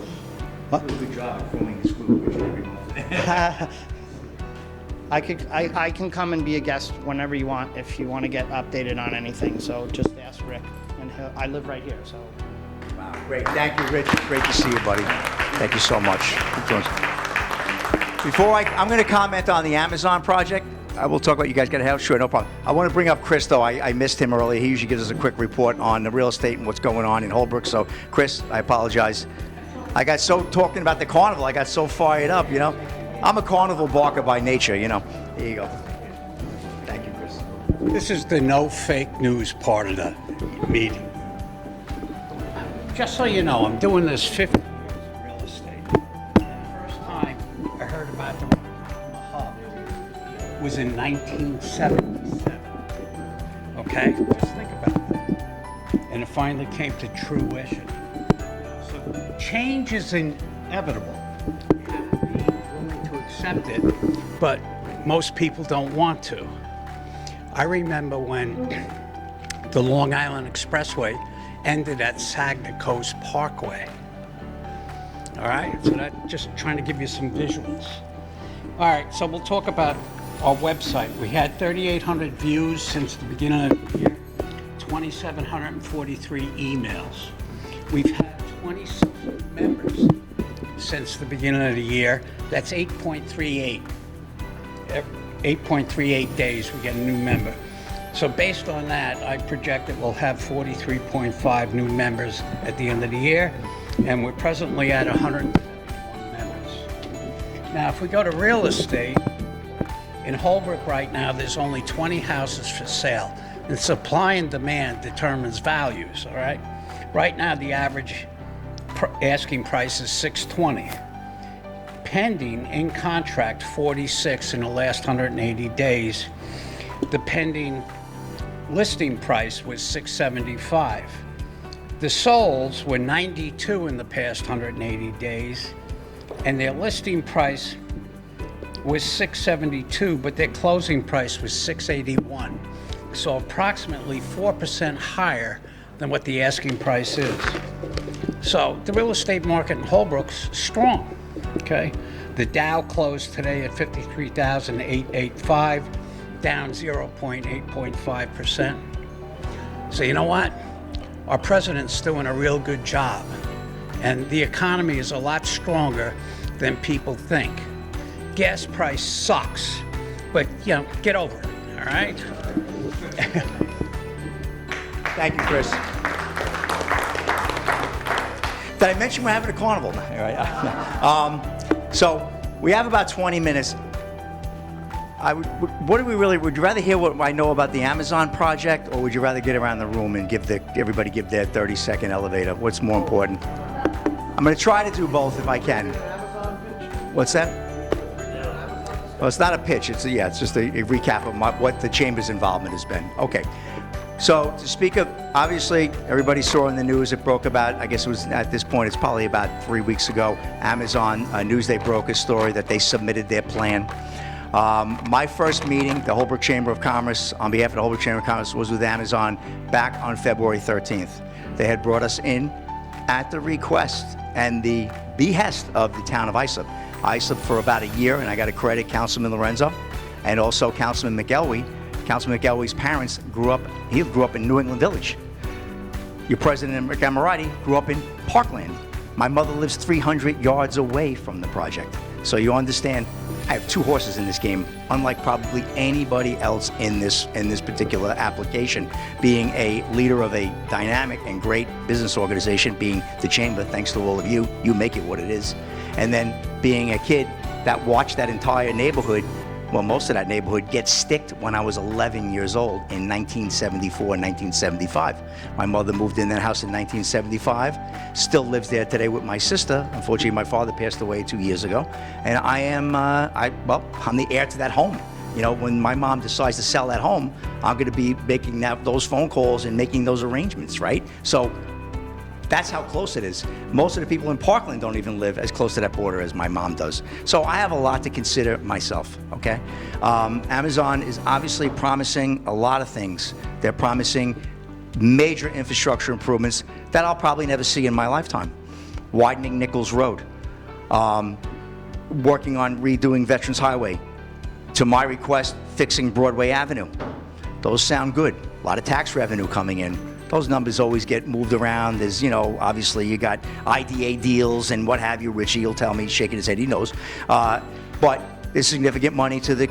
What? Do a good job of filming the school picture every month. I can come and be a guest whenever you want if you want to get updated on anything. So just ask Rick, and I live right here. So. Wow, great. Thank you, Rich. Great to see you, buddy. Thank you so much. Before I'm going to comment on the Amazon project. I will talk about you guys got to help. Sure, no problem. I want to bring up Chris, though. I missed him earlier. He usually gives us a quick report on the real estate and what's going on in Holbrook. So, Chris, I apologize. I got so talking about the carnival. I got so fired up, you know. I'm a carnival barker by nature, you know. There you go. Thank you, Chris. This is the no fake news part of the meeting. Just so you know, I'm doing this 50 years in real estate. The first time I heard about the hub was in 1977. Okay? Just think about that. And it finally came to fruition. So change is inevitable. You have to be willing to accept it, but most people don't want to. I remember when the Long Island Expressway ended at Saginaw Coast Parkway. All right, so that just trying to give you some visuals. All right, so we'll talk about our website. We had 3,800 views since the beginning of the year, 2,743 emails. We've had 26 members since the beginning of the year. That's 8.38. 8.38 days we get a new member. So based on that, I project that we'll have 43.5 new members at the end of the year, and we're presently at 171 members. Now, if we go to real estate, in Holbrook right now, there's only 20 houses for sale. And supply and demand determines values, all right? Right now, the average asking price is $620. Pending in contract 46 in the last 180 days. The pending listing price was $675. The solds were 92 in the past 180 days, and their listing price was $672, but their closing price was $681. So approximately 4% higher than what the asking price is. So the real estate market in Holbrook's strong, okay? The Dow closed today at 53,885, down 0.8.5%. So you know what? Our president's doing a real good job, and the economy is a lot stronger than people think. Gas price sucks, but get over it, all right? Thank you, Chris. Did I mention we're having a carnival? So we have about 20 minutes. Would you rather hear what I know about the Amazon project, or would you rather get around the room and everybody give their 30-second elevator? What's more important? I'm going to try to do both if I can. What's that? Well, it's not a pitch. It's just a recap of what the Chamber's involvement has been. Okay. So to speak of, obviously, everybody saw in the news, it broke about, I guess it was at this point, it's probably about 3 weeks ago, Amazon Newsday broke a story that they submitted their plan. My first meeting, the Holbrook Chamber of Commerce, on behalf of the Holbrook Chamber of Commerce, was with Amazon back on February 13th. They had brought us in at the request and the behest of the town of Islip. Islip for about a year, and I got to credit Councilman Lorenzo and also Councilman McElwee. Councilman McElwee's parents grew up in New England Village. Your president, Rick Amorati, grew up in Parkland. My mother lives 300 yards away from the project. So you understand, I have 2 horses in this game, unlike probably anybody else in this particular application. Being a leader of a dynamic and great business organization, being the Chamber, thanks to all of you, you make it what it is. And then being a kid that watched that entire neighborhood, well, most of that neighborhood get sticked when I was 11 years old in 1974 and 1975. My mother moved in that house in 1975, still lives there today with my sister. Unfortunately, my father passed away 2 years ago. And I'm the heir to that home. You know, when my mom decides to sell that home, I'm gonna be making those phone calls and making those arrangements, right? So that's how close it is. Most of the people in Parkland don't even live as close to that border as my mom does. So I have a lot to consider myself, okay? Amazon is obviously promising a lot of things. They're promising major infrastructure improvements that I'll probably never see in my lifetime. Widening Nichols Road, working on redoing Veterans Highway. To my request, fixing Broadway Avenue. Those sound good. A lot of tax revenue coming in. Those numbers always get moved around. There's, obviously you got IDA deals and what have you. Richie will tell me, shaking his head, he knows. But there's significant money to the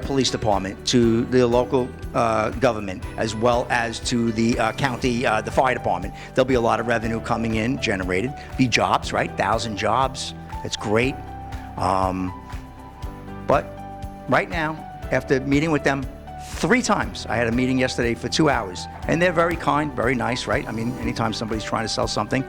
police department, to the local government, as well as to the county, the fire department. There'll be a lot of revenue coming in, generated. Be jobs, right? 1,000 jobs. That's great. But right now, after meeting with them 3 times. I had a meeting yesterday for 2 hours, and they're very kind, very nice, right? I mean, anytime somebody's trying to sell something,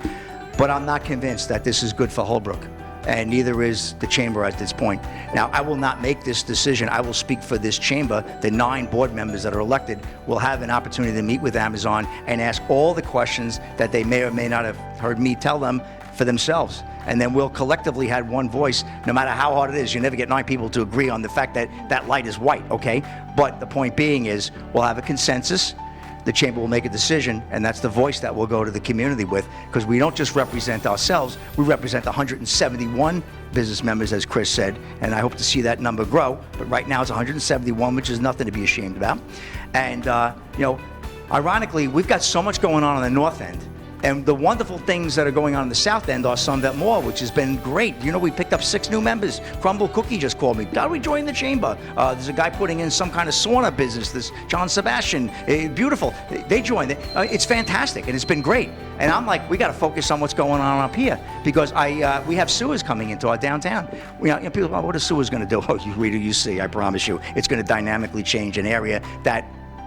but I'm not convinced that this is good for Holbrook, and neither is the Chamber at this point. Now, I will not make this decision. I will speak for this Chamber. The 9 board members that are elected will have an opportunity to meet with Amazon and ask all the questions that they may or may not have heard me tell them for themselves. And then we'll collectively have one voice, no matter how hard it is. You never get 9 people to agree on the fact that that light is white, okay? But the point being is, we'll have a consensus, the Chamber will make a decision, and that's the voice that we'll go to the community with, because we don't just represent ourselves, we represent 171 business members, as Chris said, and I hope to see that number grow. But right now it's 171, which is nothing to be ashamed about. And, ironically, we've got so much going on the north end And the wonderful things that are going on in the South End are Sunvet Mall, which has been great. You know, we picked up 6 new members. Crumble Cookie just called me. How do we join the chamber? There's a guy putting in some kind of sauna business. This John Sebastian, beautiful. They joined. It's fantastic, and it's been great. And I'm like, we got to focus on what's going on up here because we have sewers coming into our downtown. People, well, what are sewers going to do? Oh, you read or you see. I promise you, it's going to dynamically change an area that,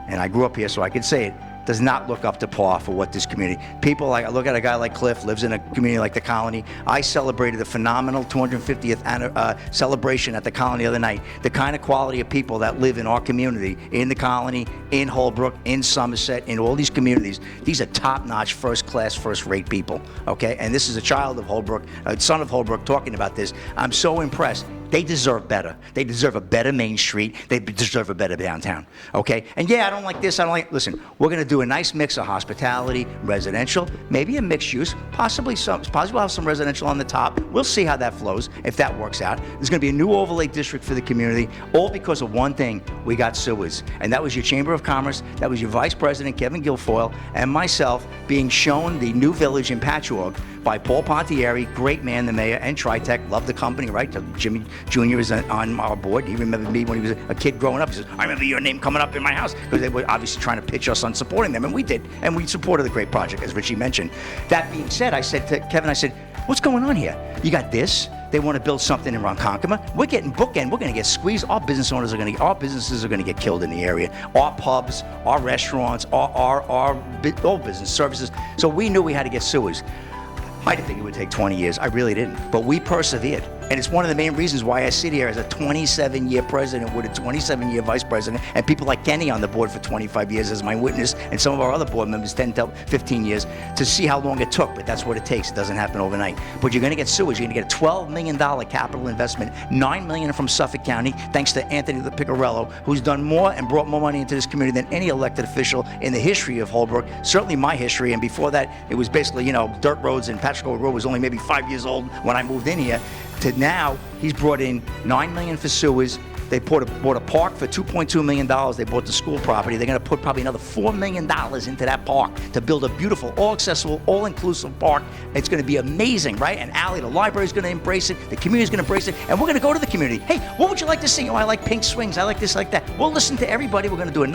and I grew up here, so I can say it, does not look up to par for what this community. People like, I look at a guy like Cliff, lives in a community like the Colony. I celebrated a phenomenal 250th celebration at the Colony the other night. The kind of quality of people that live in our community, in the Colony, in Holbrook, in Somerset, in all these communities, these are top-notch, first-class, first-rate people, okay? And this is a child of Holbrook, a son of Holbrook talking about this. I'm so impressed. They deserve better. They deserve a better Main Street. They deserve a better downtown, okay? And yeah, I don't like this, I don't like, listen, we're gonna do a nice mix of hospitality, residential, maybe a mixed use, possibly we'll have some residential on the top. We'll see how that flows, if that works out. There's gonna be a new overlay district for the community, all because of one thing, we got sewers. And that was your Chamber of Commerce, that was your Vice President, Kevin Guilfoyle, and myself being shown the new village in Patchogue by Paul Pontieri, great man, the mayor, and Tritech, loved the company, right? Jimmy Jr. is on our board. He remembered me when he was a kid growing up. He says, I remember your name coming up in my house, because they were obviously trying to pitch us on supporting them, and we did. And we supported the great project, as Richie mentioned. That being said, I said to Kevin, I said, what's going on here? You got this. They want to build something in Ronkonkoma. We're getting bookend. We're going to get squeezed. Our businesses are going to get killed in the area. Our pubs, our restaurants, all business services. So we knew we had to get sewers. I didn't think it would take 20 years. I really didn't. But we persevered. And it's one of the main reasons why I sit here as a 27-year president with a 27-year vice president, and people like Kenny on the board for 25 years as my witness, and some of our other board members 10 to 15 years, to see how long it took. But that's what it takes. It doesn't happen overnight. But you're going to get sewers. You're going to get a $12 million capital investment, $9 million from Suffolk County, thanks to Anthony Piccarello, who's done more and brought more money into this community than any elected official in the history of Holbrook, certainly my history. And before that, it was basically, dirt roads, and Patchogue Road was only maybe 5 years old when I moved in here. To now, he's brought in $9 million for sewers. They bought a park for $2.2 million. They bought the school property. They're going to put probably another $4 million into that park to build a beautiful, all-accessible, all-inclusive park. It's going to be amazing, right? And Allie, the library's going to embrace it. The community's going to embrace it. And we're going to go to the community. Hey, what would you like to see? Oh, I like pink swings. I like this, like that. We'll listen to everybody. We're going to do a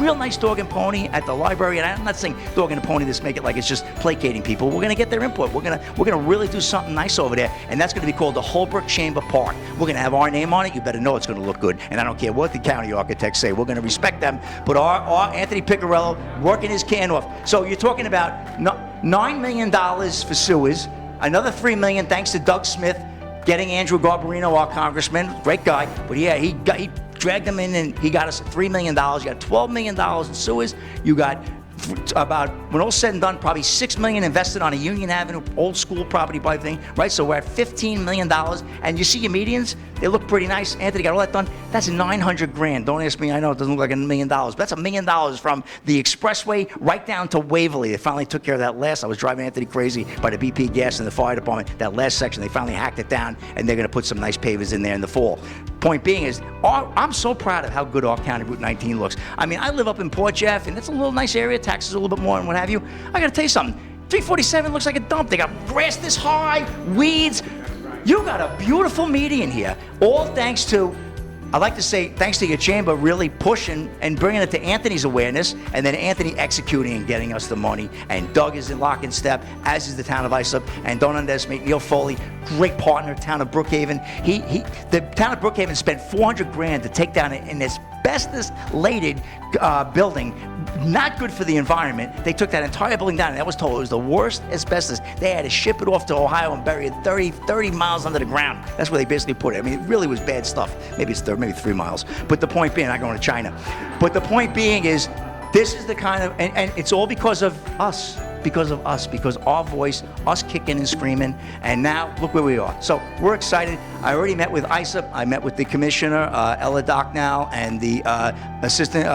real nice dog and pony at the library. And I'm not saying dog and a pony, this make it like it's just placating people. We're going to get their input. We're going to really do something nice over there. And that's going to be called the Holbrook Chamber Park. We're going to have our name on it. You better know it's going to look good. And I don't care what the county architects say. We're going to respect them. But our Anthony Piccarello working his can off. So you're talking about $9 million for sewers, another $3 million thanks to Doug Smith getting Andrew Garbarino, our congressman, great guy. But yeah, he dragged him in and he got us $3 million. You got $12 million in sewers. You got about, when all said and done, probably $6 million invested on a Union Avenue old school property by thing, right? So we're at $15 million, and you see your medians, they look pretty nice. Anthony got all that done. That's 900 grand. Don't ask me, I know it doesn't look like $1 million, but that's $1 million from the expressway right down to Waverly. They finally took care of that last. I was driving Anthony crazy by the BP gas and the fire department. That last section, they finally hacked it down, and they're going to put some nice pavers in there in the fall. Point being is, I'm so proud of how good our county Route 19 looks. I mean, I live up in Port Jeff, and it's a little nice area, taxes a little bit more and what have you. I got to tell you something. 347 looks like a dump. They got grass this high, weeds. You got a beautiful median here. All thanks to, I like to say, thanks to your chamber really pushing and bringing it to Anthony's awareness, and then Anthony executing and getting us the money. And Doug is in lock and step, as is the town of Islip. And don't underestimate Neil Foley, great partner, town of Brookhaven. The town of Brookhaven spent 400 grand to take down an asbestos-laden building. Not good for the environment. They took that entire building down, and that was told it was the worst asbestos. They had to ship it off to Ohio and bury it 30 miles under the ground. That's where they basically put it. I mean, it really was bad stuff. Maybe it's maybe 3 miles. But the point being, I'm going to China. But the point being is, this is the kind of, and it's all because of us. Because our voice, us kicking and screaming, and now look where we are. So we're excited. I already met with ISIP. I met with the commissioner, Ella Docknow, and the assistant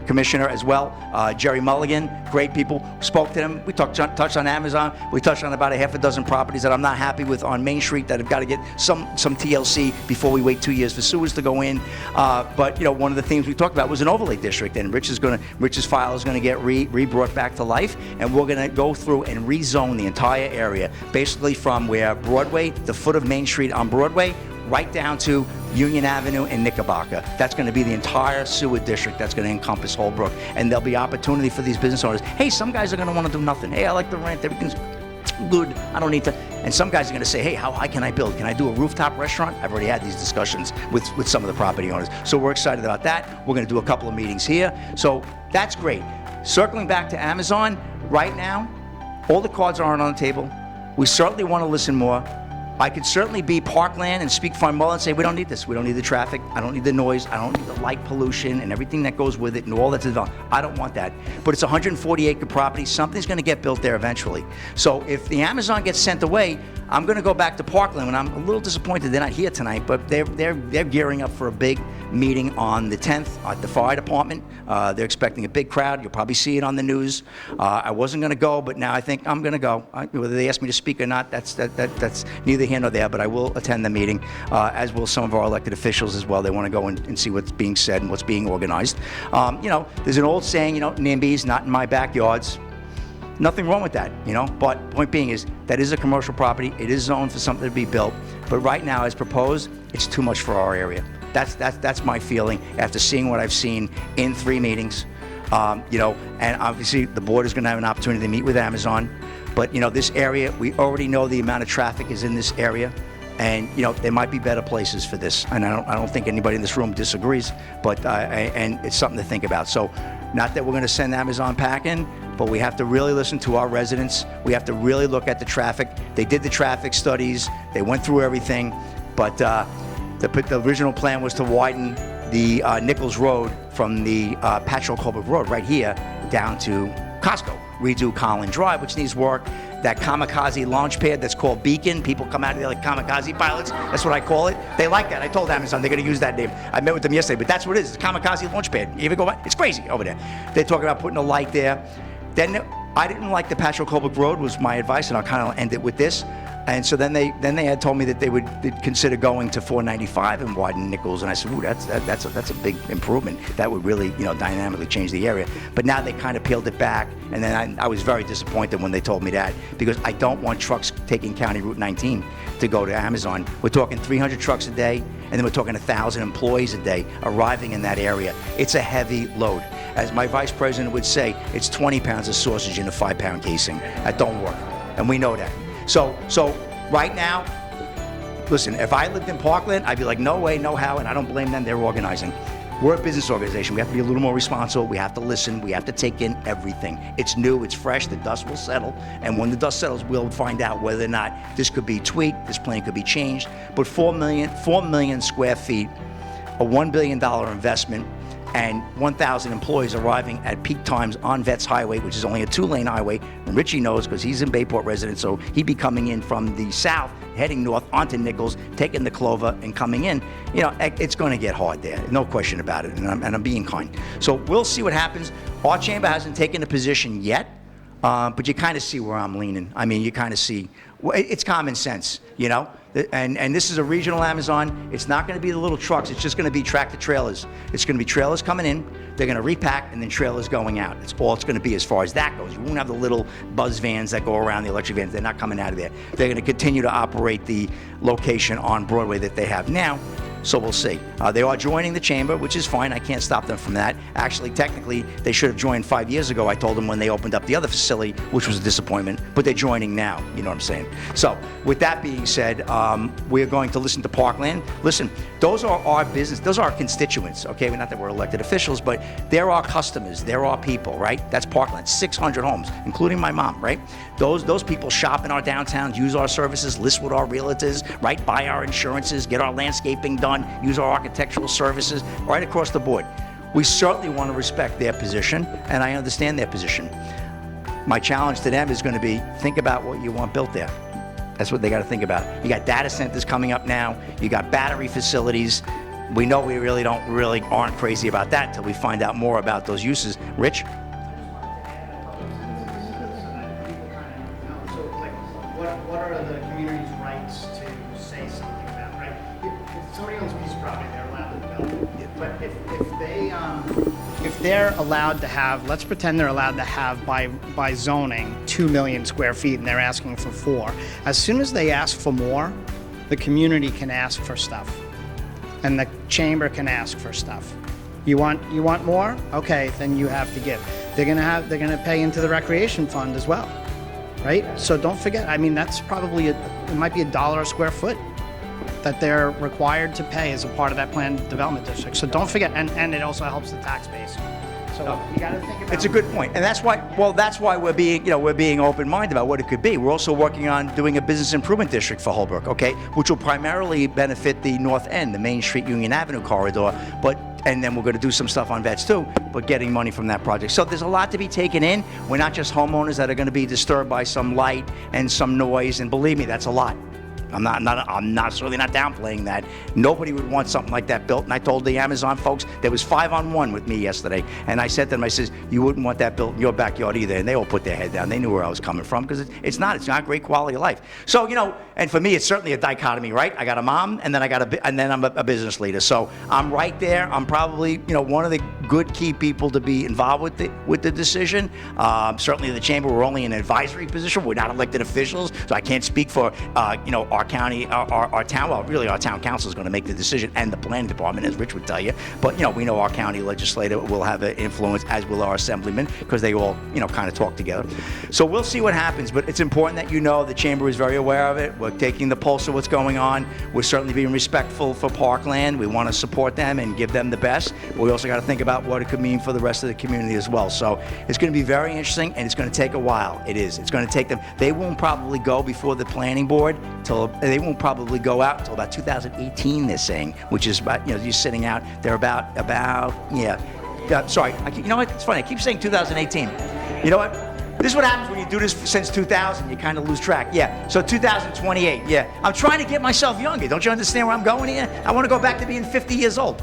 commissioner as well, Jerry Mulligan. Great people. Spoke to them. We touched on Amazon. We touched on about a half a dozen properties that I'm not happy with on Main Street that have got to get some TLC before we wait 2 years for sewers to go in. But one of the things we talked about was an overlay district, and Rich's file is going to get re-brought back to life. safe, and we're gonna go through and rezone the entire area, basically from where Broadway, the foot of Main Street on Broadway, right down to Union Avenue and Knickerbocker. That's going to be the entire sewer district that's going to encompass Holbrook. And there'll be opportunity for these business owners. Hey, some guys are going to want to do nothing. Hey, I like the rent. Everything's good. I don't need to. And some guys are going to say, hey, how high can I build? Can I do a rooftop restaurant? I've already had these discussions with some of the property owners. So we're excited about that. We're going to do a couple of meetings here. So that's great. Circling back to Amazon, right now, all the cards aren't on the table. We certainly want to listen more. I could certainly be Parkland and speak for Mullen and say, we don't need this. We don't need the traffic. I don't need the noise. I don't need the light pollution and everything that goes with it and all that's involved. I don't want that. But it's a 140-acre property. Something's going to get built there eventually. So if the Amazon gets sent away, I'm going to go back to Parkland, and I'm a little disappointed they're not here tonight, but they're gearing up for a big meeting on the 10th at the fire department. They're expecting a big crowd. You'll probably see it on the news. I wasn't going to go, but now I think I'm going to go. Whether they ask me to speak or not, that's neither here nor there, but I will attend the meeting, as will some of our elected officials as well. They want to go and see what's being said and what's being organized. There's an old saying, NIMBYs, not in my backyards. Nothing wrong with that, but point being is that is a commercial property. It is zoned for something to be built, but right now, as proposed, it's too much for our area. That's my feeling after seeing what I've seen in 3 meetings. And obviously the board is going to have an opportunity to meet with Amazon, but this area, we already know the amount of traffic is in this area, and there might be better places for this. And I don't think anybody in this room disagrees, but and it's something to think about. So, not that we're going to send Amazon packing, but we have to really listen to our residents. We have to really look at the traffic. They did the traffic studies. They went through everything, but the original plan was to widen the Nichols Road from the Patchogue Holbrook Road right here down to Costco. Redo Collin Drive, which needs work. That kamikaze launch pad that's called Beacon. People come out of there like kamikaze pilots. That's what I call it. They like that. I told Amazon they're going to use that name. I met with them yesterday, but that's what it is. It's a kamikaze launch pad. You ever go by? It's crazy over there. They're talking about putting a light there. Then I didn't like the Patchogue Holbrook Road was my advice, and I'll kind of end it with this. And so then they had told me that they'd consider going to 495 and widen Nichols, and I said, ooh, that's a big improvement. That would really dynamically change the area. But now they kind of peeled it back, and then I was very disappointed when they told me that, because I don't want trucks taking County Route 19 to go to Amazon. We're talking 300 trucks a day, and then we're talking 1,000 employees a day arriving in that area. It's a heavy load. As my vice president would say, it's 20 pounds of sausage in a 5-pound casing. That don't work, and we know that. So right now, listen, if I lived in Parkland, I'd be like, no way, no how, and I don't blame them. They're organizing. We're a business organization. We have to be a little more responsible. We have to listen. We have to take in everything. It's new. It's fresh. The dust will settle. And when the dust settles, we'll find out whether or not this could be tweaked, this plan could be changed. But 4 million square feet, a $1 billion investment, and 1,000 employees arriving at peak times on Vets Highway, which is only a 2-lane highway. And Richie knows because he's in Bayport resident, so he'd be coming in from the south, heading north onto Nichols, taking the Clover and coming in. It's going to get hard there, no question about it, and I'm being kind. So we'll see what happens. Our chamber hasn't taken a position yet, but you kind of see where I'm leaning. I mean, you kind of see, it's common sense, And this is a regional Amazon. It's not going to be the little trucks. It's just going to be tractor trailers. It's going to be trailers coming in. They're going to repack, and then trailers going out. That's all it's going to be as far as that goes. You won't have the little buzz vans that go around, the electric vans. They're not coming out of there. They're going to continue to operate the location on Broadway that they have now. So we'll see. They are joining the chamber, which is fine. I can't stop them from that. Actually, technically, they should have joined 5 years ago. I told them when they opened up the other facility, which was a disappointment, but they're joining now. You know what I'm saying? So with that being said, we're going to listen to Parkland. Listen, those are our business. Those are our constituents, okay? Not that we're elected officials, but they're our customers. They're our people, right? That's Parkland. 600 homes, including my mom, right? Those people shop in our downtowns, use our services, list with our realtors, right? Buy our insurances, get our landscaping done, use our architectural services, right across the board. We certainly want to respect their position, and I understand their position. My challenge to them is going to be, think about what you want built there. That's what they got to think about. You got data centers coming up now. You got battery facilities. We know we really aren't crazy about that until we find out more about those uses. Rich? What are the community's rights to say something about, right? If somebody owns a piece of property, they're allowed to develop it. But if they're allowed to have, let's pretend they're allowed to have by zoning 2 million square feet and they're asking for 4. As soon as they ask for more, the community can ask for stuff. And the chamber can ask for stuff. You want more? Okay, then you have to give. They're gonna pay into the recreation fund as well, right? So don't forget, I mean, that's probably, it might be $1 a square foot that they're required to pay as a part of that planned development district. So don't forget, and it also helps the tax base. So you gotta think about. It's a good point, and that's why we're being open-minded about what it could be. We're also working on doing a business improvement district for Holbrook, okay, which will primarily benefit the north end, the Main Street Union Avenue corridor, and then we're going to do some stuff on Vets too, but getting money from that project. So there's a lot to be taken in. We're not just homeowners that are going to be disturbed by some light and some noise, and believe me, that's a lot. I'm certainly not downplaying that. Nobody would want something like that built. And I told the Amazon folks, there was 5-on-1 with me yesterday. And I said to them, I says, you wouldn't want that built in your backyard either. And they all put their head down. They knew where I was coming from because it's not great quality of life. So, and for me, it's certainly a dichotomy, right? I got a mom and then I'm a business leader. So I'm right there. I'm probably, one of the good key people to be involved with the decision. Certainly the chamber, we're only in an advisory position. We're not elected officials. So I can't speak for, our county, our town, well, really our town council is going to make the decision, and the planning department, as Rich would tell you. But, we know our county legislator will have an influence, as will our assemblyman, because they all, kind of talk together. So we'll see what happens, but it's important that the chamber is very aware of it. We're taking the pulse of what's going on. We're certainly being respectful for Parkland. We want to support them and give them the best, but we also got to think about what it could mean for the rest of the community as well. So it's going to be very interesting, and it's going to take a while. It is. It's going to take them. They won't probably go before the planning board they won't probably go out until about 2018, they're saying, which is about, you're sitting out there sorry, you know what, it's funny, I keep saying 2018. You know what? This is what happens when you do this since 2000, you kind of lose track. Yeah, so 2028, yeah. I'm trying to get myself younger. Don't you understand where I'm going here? I want to go back to being 50 years old.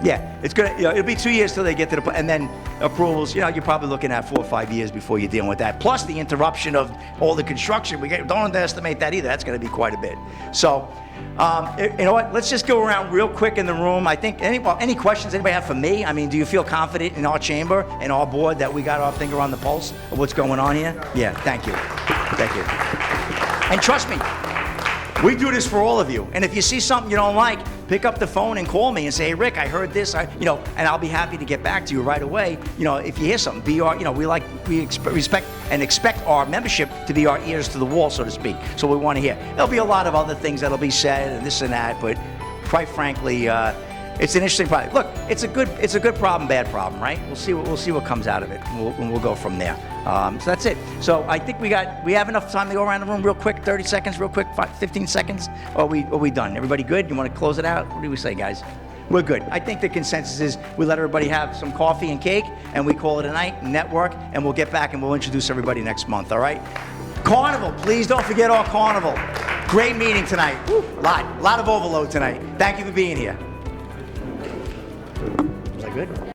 Yeah, it's gonna, it'll be 2 years till they get to the, and then approvals, you're probably looking at 4 or 5 years before you're dealing with that. Plus the interruption of all the construction, don't underestimate that either. That's gonna be quite a bit. So, you know what, let's just go around real quick in the room. I think, any questions anybody have for me? I mean, do you feel confident in our chamber and our board that we got our finger on the pulse of what's going on here? Yeah, thank you. Thank you. And trust me, we do this for all of you. And if you see something you don't like, pick up the phone and call me and say, hey, Rick, I heard this, and I'll be happy to get back to you right away. If you hear something, we respect and expect our membership to be our ears to the wall, so to speak. So we want to hear. There'll be a lot of other things that'll be said and this and that, but quite frankly, it's an interesting problem. Look, it's a good problem, bad problem, right? We'll see what comes out of it, and we'll go from there. So that's it. So I think we have enough time to go around the room real quick, 30 seconds, real quick, 15 seconds. Or are we done? Everybody good? You want to close it out? What do we say, guys? We're good. I think the consensus is we let everybody have some coffee and cake, and we call it a night, network, and we'll get back and we'll introduce everybody next month, all right? Carnival, please don't forget our carnival. Great meeting tonight. Woo, lot of overload tonight. Thank you for being here. Was I good?